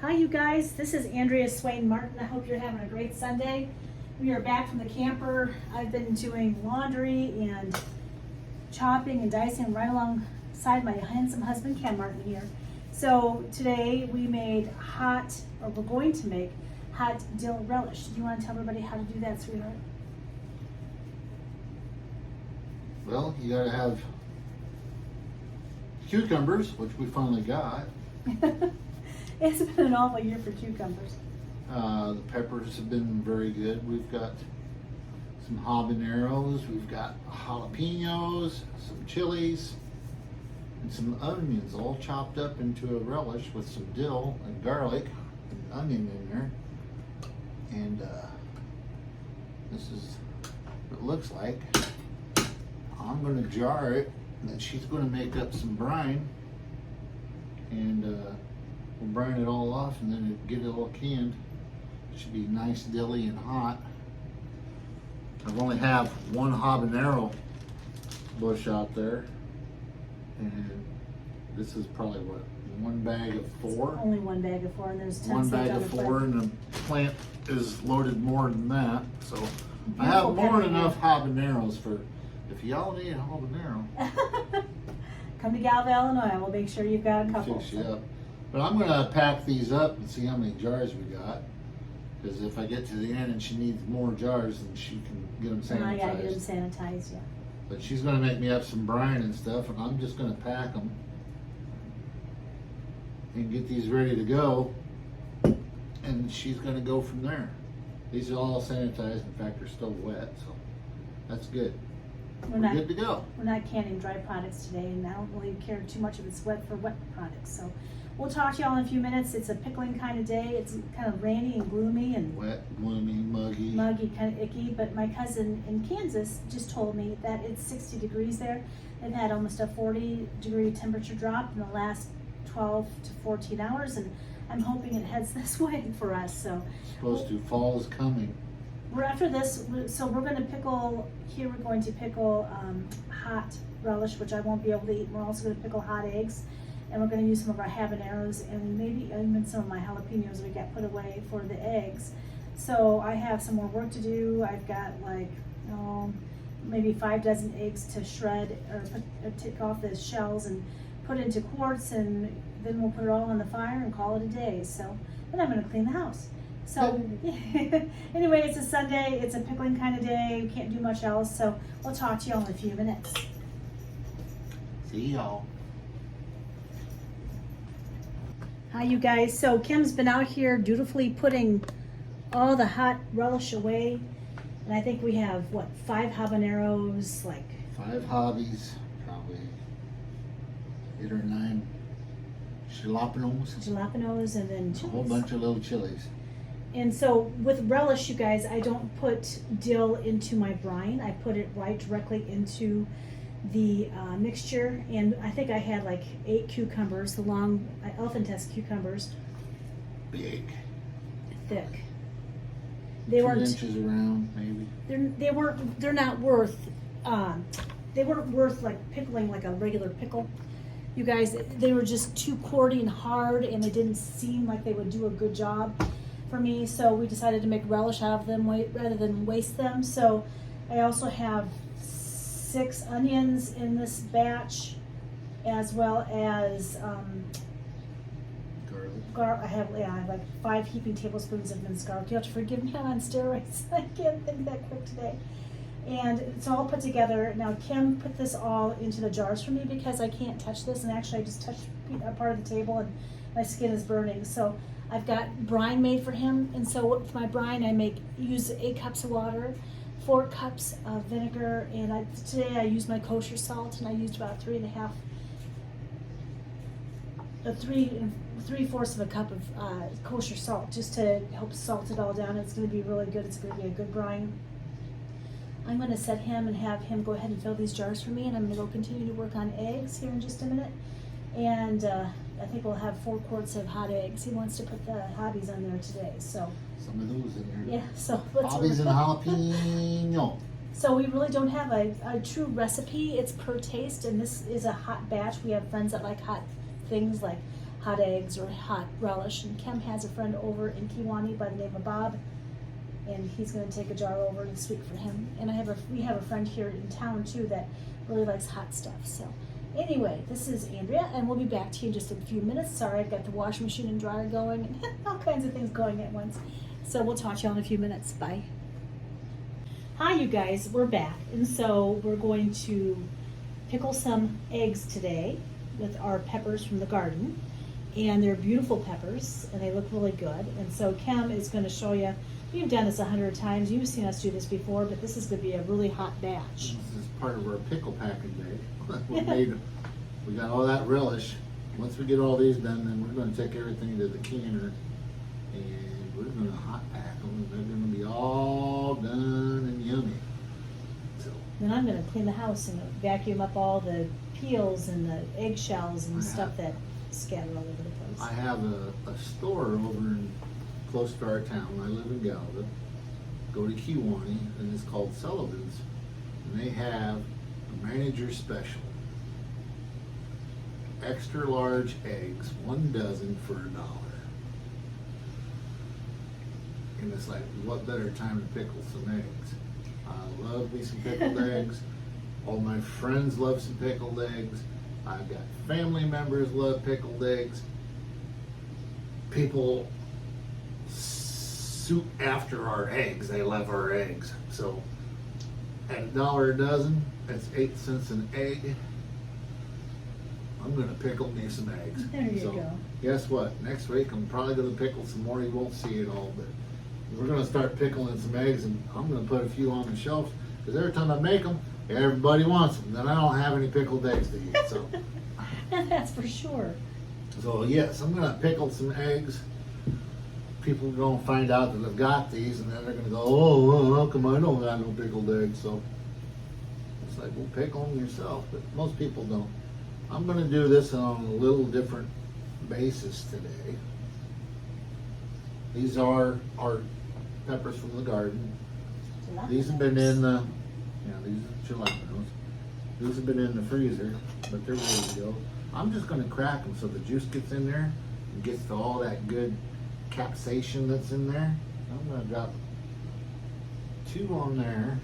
Hi you guys, this is Andrea Martin. I hope you're having a great Sunday. We are back from the camper. I've been doing laundry and chopping and dicing right alongside my handsome husband Ken Martin here. So today we made we're going to make hot dill relish. Do you want to tell everybody how to do that, sweetheart? Well, you gotta have cucumbers, which we finally got. It's been an awful year for cucumbers. The peppers have been very good. We've got some habaneros, we've got jalapenos, some chilies, and some onions all chopped up into a relish with some dill and garlic and onion in there. And this is what it looks like. I'm going to jar it, and then she's going to make up some brine, and we'll brine it all off, and then get it all canned. It should be nice, dilly, and hot. I've only have one habanero bush out there, and this is probably what, one bag of four? Only one bag of four, and there's 10 One saved bag on of the four, plant. and the plant is loaded more than that. So I Beautiful have more pepper. than enough habaneros for if y'all need a habanero. Come to Galva, Illinois. We'll make sure you've got a couple. Fix you up. But I'm gonna pack these up and see how many jars we got. Because if I get to the end and she needs more jars, then she can get them sanitized. I gotta get them sanitized, yeah. But she's gonna make me up some brine and stuff, and I'm just gonna pack them and get these ready to go. And she's gonna go from there. These are all sanitized. In fact, they're still wet, so that's good. We're good to go. We're not canning dry products today, and I don't really care too much if it's wet for wet products. So we'll talk to y'all in a few minutes. It's a pickling kind of day. It's kind of rainy and gloomy and Wet, gloomy, muggy. kind of icky. But my cousin in Kansas just told me that it's 60 degrees there. They've had almost a 40-degree temperature drop in the last 12 to 14 hours, and I'm hoping it heads this way for us. So Supposed to. Fall is coming. we're after this, so we're going to pickle, here we're going to pickle hot relish, which I won't be able to eat. We're also going to pickle hot eggs, and we're going to use some of our habaneros and maybe even some of my jalapenos we got put away for the eggs. So I have some more work to do. I've got like maybe 5 dozen eggs to shred or take off the shells and put into quarts, and then we'll put it all on the fire and call it a day. So then I'm going to clean the house. So anyway, it's a Sunday, it's a pickling kind of day, we can't do much else, so we'll talk to y'all in a few minutes. See y'all. Hi you guys, so Kim's been out here dutifully putting all the hot relish away, and I think we have, what, 5 habaneros, like 5 hobbies, probably 8 or 9 jalapenos, and then a whole chilies. bunch of little chilies. And so with relish, you guys, I don't put dill into my brine. I put it right directly into the mixture. And I think I had like 8 cucumbers, the long elephant-esque cucumbers. Big. Thick. 2 inches around, maybe. They're not worth, they weren't worth like pickling like a regular pickle. You guys, they were just too quarty and hard, and they didn't seem like they would do a good job for me, so we decided to make relish out of them rather than waste them. So I also have 6 onions in this batch, as well as Garlic. I have like 5 heaping tablespoons of minced garlic. You have to forgive me, I'm on steroids. I can't think that quick today. And it's all put together. Now Kim put this all into the jars for me because I can't touch this, and actually I just touched a part of the table and my skin is burning. So I've got brine made for him, and so with my brine I use 8 cups of water, 4 cups of vinegar, and today I used my kosher salt, and I used about 3.5 3/4 of a cup of kosher salt just to help salt it all down. It's going to be really good. It's going to be a good brine. I'm going to set him and have him go ahead and fill these jars for me, and I'm going to go continue to work on eggs here in just a minute. And I think we'll have 4 quarts of hot eggs. He wants to put the hobbies on there today, so. Some of those in there. Yeah, so let's. Hobbies and jalapeno. So we really don't have a true recipe. It's per taste, and this is a hot batch. We have friends that like hot things like hot eggs or hot relish. And Kim has a friend over in Kiwani by the name of Bob, and he's going to take a jar over this week for him. And we have a friend here in town too that really likes hot stuff. So anyway, this is Andrea, and we'll be back to you in just a few minutes. Sorry, I've got the washing machine and dryer going and all kinds of things going at once. So we'll talk to you all in a few minutes. Bye. Hi, you guys, we're back. And so we're going to pickle some eggs today with our peppers from the garden. And they're beautiful peppers, and they look really good. And so Kim is going to show you. We've done this 100 times. You've seen us do this before, but this is going to be a really hot batch. This is part of our pickle packing day. We got all that relish. Once we get all these done, then we're going to take everything to the canner, and we're going to hot pack them. And they're going to be all done and yummy. So Then I'm going to clean the house and vacuum up all the peels and the eggshells and stuff that scatter all over the place. I have a store over close to our town. I live in Galva. Go to Kiwani, and it's called Sullivan's, and they have a manager special. Extra large eggs, 1 dozen for $1. And it's like, what better time to pickle some eggs? I love me some pickled eggs. All my friends love some pickled eggs. I've got family members love pickled eggs. People soup after our eggs. They love our eggs. So at $1 a dozen, that's 8 cents an egg. I'm gonna pickle me some eggs. There you go. Guess what? Next week I'm probably gonna pickle some more. You won't see it all, but we're gonna start pickling some eggs, and I'm gonna put a few on the shelf because every time I make them, everybody wants them. Then I don't have any pickled eggs to eat. So that's for sure. So yes, I'm gonna pickle some eggs. People are gonna find out that I've got these, and then they're gonna go, "Oh, how come I don't have no pickled eggs?" So it's like, well, pickle them yourself, but most people don't. I'm gonna do this on a little different basis today. These are our peppers from the garden. These have been in the, these are jalapenos. These have been in the freezer, but they're ready to go. I'm just gonna crack them so the juice gets in there and gets to all that good capsaicin that's in there. I'm gonna drop 2 on there.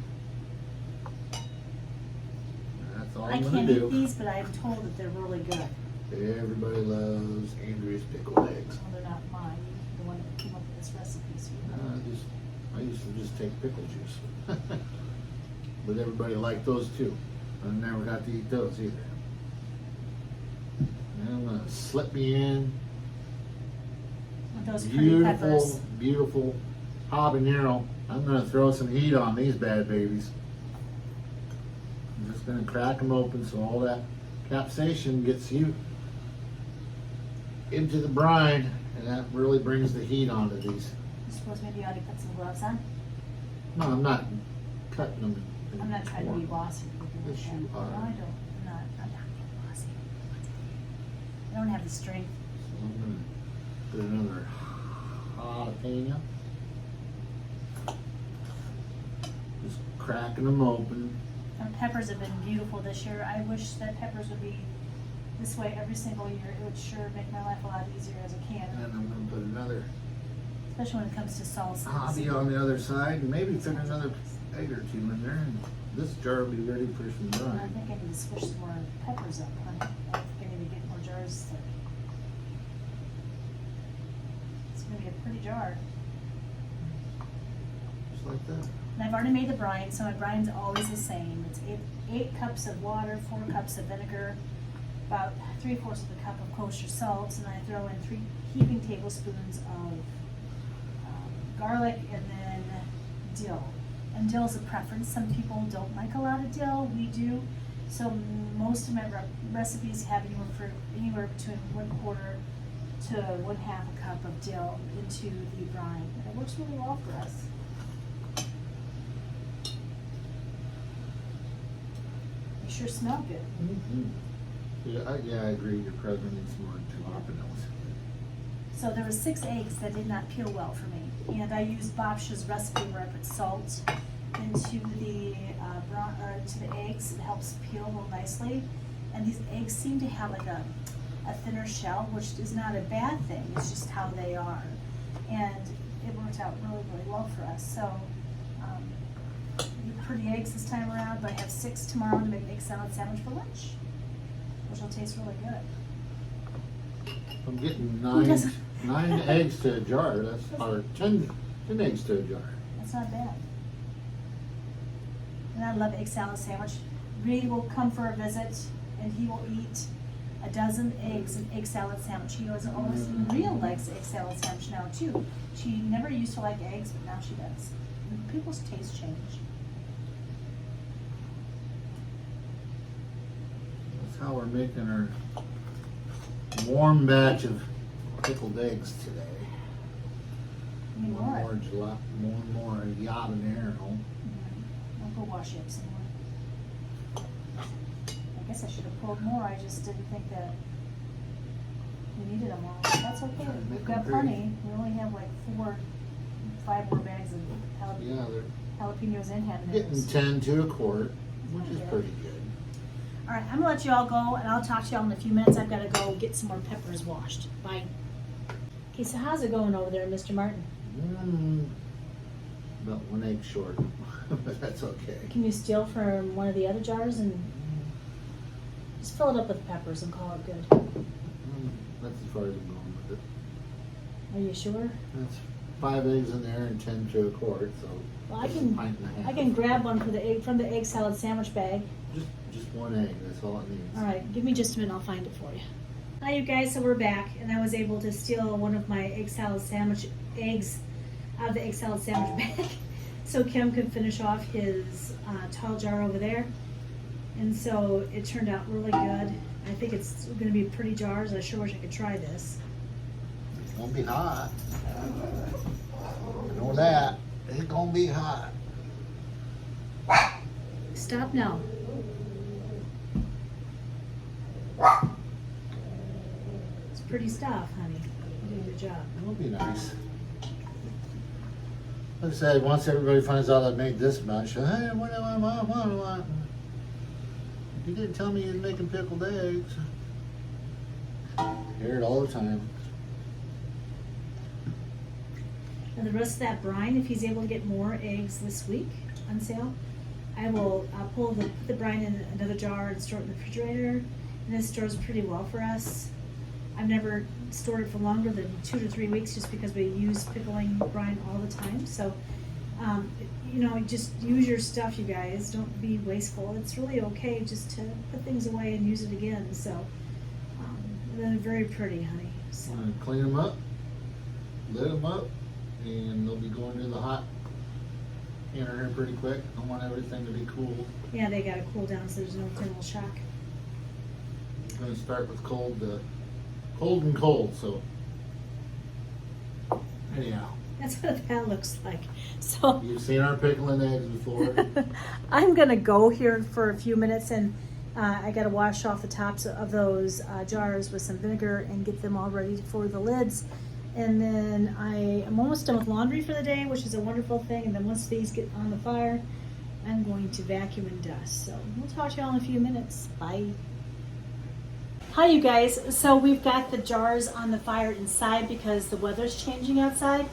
That's all I'm gonna do. I can't eat these, but I'm told that they're really good. Everybody loves Andrea's pickled eggs. Well, they're not mine. The one that came up with this recipe. So I used to just take pickle juice. But everybody liked those too. I never got to eat those either. And I'm gonna slip me in with those pretty peppers. Beautiful habanero. I'm gonna throw some heat on these bad babies. I'm just gonna crack them open so all that capsaicin gets you into the brine, and that really brings the heat onto these. I suppose maybe you ought to put some gloves on. No, I'm not cutting them. I'm not trying to be bossy. Yes, you are. No, I don't. I'm not being bossy. I don't have the strength. So I'm gonna put another jalapeno. Just cracking them open. Our peppers have been beautiful this year. I wish that peppers would be this way every single year. It would sure make my life a lot easier as a can. And I'm gonna put another Especially when it comes to salsa. hobby on the other side, and maybe fit another egg or 2 in there. And this jar will be ready for some I brine. think I need to squish some more peppers up, honey. I think I need to get more jars. It's gonna be a pretty jar. Just like that. And I've already made the brine, so my brine's always the same. It's 8 cups of water, 4 cups of vinegar, about 3/4 of a cup of kosher salt, and I throw in 3 heaping tablespoons of garlic and then dill. And dill is a preference. Some people don't like a lot of dill. We do. So most of my recipes have anywhere between 1/4 to 1/2 a cup of dill into the brine. And it works really well for us. They sure smell good. Mm-hmm. Yeah, I agree. Your president needs more jalapenos. So there were 6 eggs that did not peel well for me. And I used Bobsh's recipe where I put salt into the eggs. It helps peel real nicely. And these eggs seem to have like a a thinner shell, which is not a bad thing. It's just how they are. And it worked out really, really well for us. So, pretty eggs this time around, but I have 6 tomorrow to make an egg salad sandwich for lunch, which will taste really good. I'm getting Who doesn't? 9 eggs to a jar. That's or 10 eggs to a jar. That's not bad. And I love egg salad sandwich. Reed will come for a visit, and he will eat a dozen eggs in egg salad sandwich. He always Real likes egg salad sandwich now too. She never used to like eggs, but now she does. And people's taste change. That's how we're making our warm batch of pickled eggs today. Any more? More habanero. I'll go wash it some more. I guess I should have pulled more. I just didn't think that we needed them all. But that's okay. We've got plenty. We only have like 5 more bags of jalapenos and habaneros. Getting 10 to a quart, which is pretty good. All right, I'm gonna let you all go, and I'll talk to y'all in a few minutes. I've got to go get some more peppers washed. Bye. Okay, so how's it going over there, Mr. Martin? About 1 egg short, but that's okay. Can you steal from one of the other jars and just fill it up with peppers and call it good? That's as far as I'm going with it. Are you sure? That's 5 eggs in there and 10 to a quart, so Well, that's a pint and a half. I can grab one from the egg salad sandwich bag. Just 1 egg, that's all it needs. All right, give me just a minute, I'll find it for you. Hi you guys, so we're back, and I was able to steal one of my egg salad sandwich eggs out of the egg salad sandwich bag so Kim could finish off his tall jar over there. And so it turned out really good. I think it's going to be pretty jars. I sure wish I could try this. It's gonna be hot. I know that. It's gonna be hot. Stop now. It's pretty stuff, honey. You did a good job. It'll be nice. Like I said, once everybody finds out I made this much, hey, what do I want? You didn't tell me you was making pickled eggs. I hear it all the time. And the rest of that brine, if he's able to get more eggs this week on sale, I'll pull the brine in another jar and store it in the refrigerator. And this stores pretty well for us. I've never stored it for longer than 2 to 3 weeks just because we use pickling brine all the time. So, just use your stuff, you guys. Don't be wasteful. It's really okay just to put things away and use it again. So, they're very pretty, honey. So. I'm gonna clean them up, lit them up, and they'll be going to the hot canner here pretty quick. I want everything to be cool. Yeah, they gotta cool down so there's no thermal shock. I'm gonna start with cold and cold, so anyhow. That's what that looks like. So You've seen our pickling eggs before. I'm gonna go here for a few minutes, and I gotta wash off the tops of those jars with some vinegar and get them all ready for the lids. And then I am almost done with laundry for the day, which is a wonderful thing. And then once these get on the fire, I'm going to vacuum and dust. So we'll talk to y'all in a few minutes. Bye. Hi you guys. So we've got the jars on the fire inside because the weather's changing outside.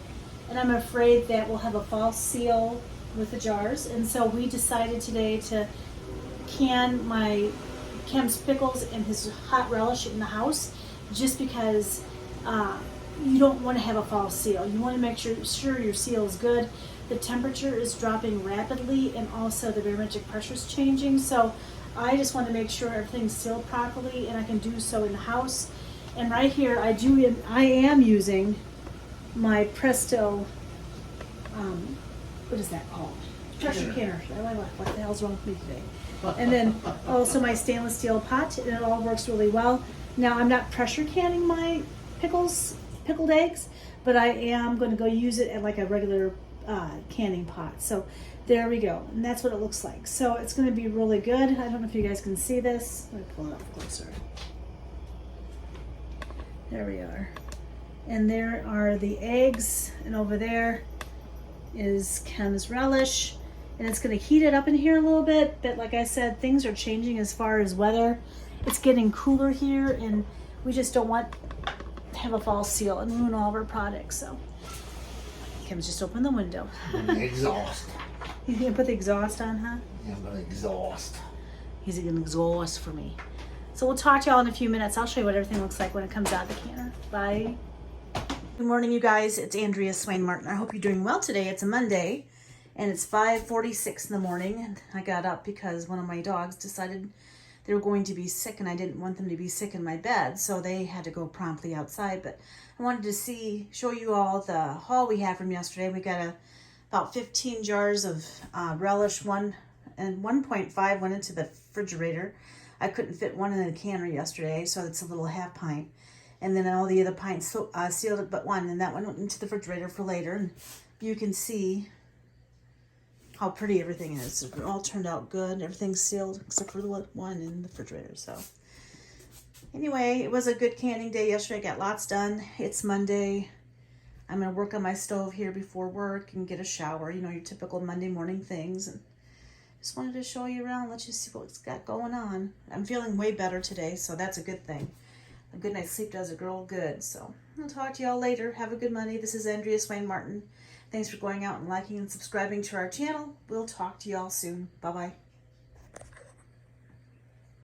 And I'm afraid that we'll have a false seal with the jars. And so we decided today to can Kim's pickles and his hot relish in the house, just because you don't want to have a false seal. You want to make sure your seal is good. The temperature is dropping rapidly, and also the barometric pressure is changing. So I just want to make sure everything's sealed properly, and I can do so in the house. And right here, I am using my Presto. What is that called? Pressure canner. What the hell's wrong with me today? And then also my stainless steel pot, and it all works really well. Now I'm not pressure canning my pickled eggs, but I am going to go use it at like a regular canning pot. So there we go, and that's what it looks like. So it's going to be really good. I don't know if you guys can see this. Let me pull it up closer. There we are. And there are the eggs, and over there is Ken's relish. And it's going to heat it up in here a little bit, but like I said, things are changing as far as weather. It's getting cooler here, and we just don't want to have a false seal and ruin all of our products. So Kim's just opened the window. Exhaust. You gonna put the exhaust on, huh? Yeah, I'm gonna exhaust. He's gonna exhaust for me. So we'll talk to y'all in a few minutes. I'll show you what everything looks like when it comes out of the canner. Bye. Good morning, you guys. It's Andrea Swain Martin. I hope you're doing well today. It's a Monday, and it's 5:46 in the morning. And I got up because one of my dogs decided they were going to be sick, and I didn't want them to be sick in my bed, so they had to go promptly outside. But I wanted to show you all the haul we had from yesterday. We got about 15 jars of Relish, 1.5 went into the refrigerator. I couldn't fit one in the canner yesterday, so it's a little half pint. And then all the other pints sealed it but one, and that one went into the refrigerator for later. And you can see how pretty everything is. It all turned out good. Everything's sealed except for the one in the refrigerator. So anyway, it was a good canning day yesterday. I got lots done. It's Monday. I'm going to work on my stove here before work and get a shower. You know, your typical Monday morning things. And just wanted to show you around, let you see what's got going on. I'm feeling way better today, so that's a good thing. A good night's sleep does a girl good. So I'll talk to y'all later. Have a good Monday. This is Andrea Swain Martin. Thanks for going out and liking and subscribing to our channel. We'll talk to y'all soon. Bye-bye.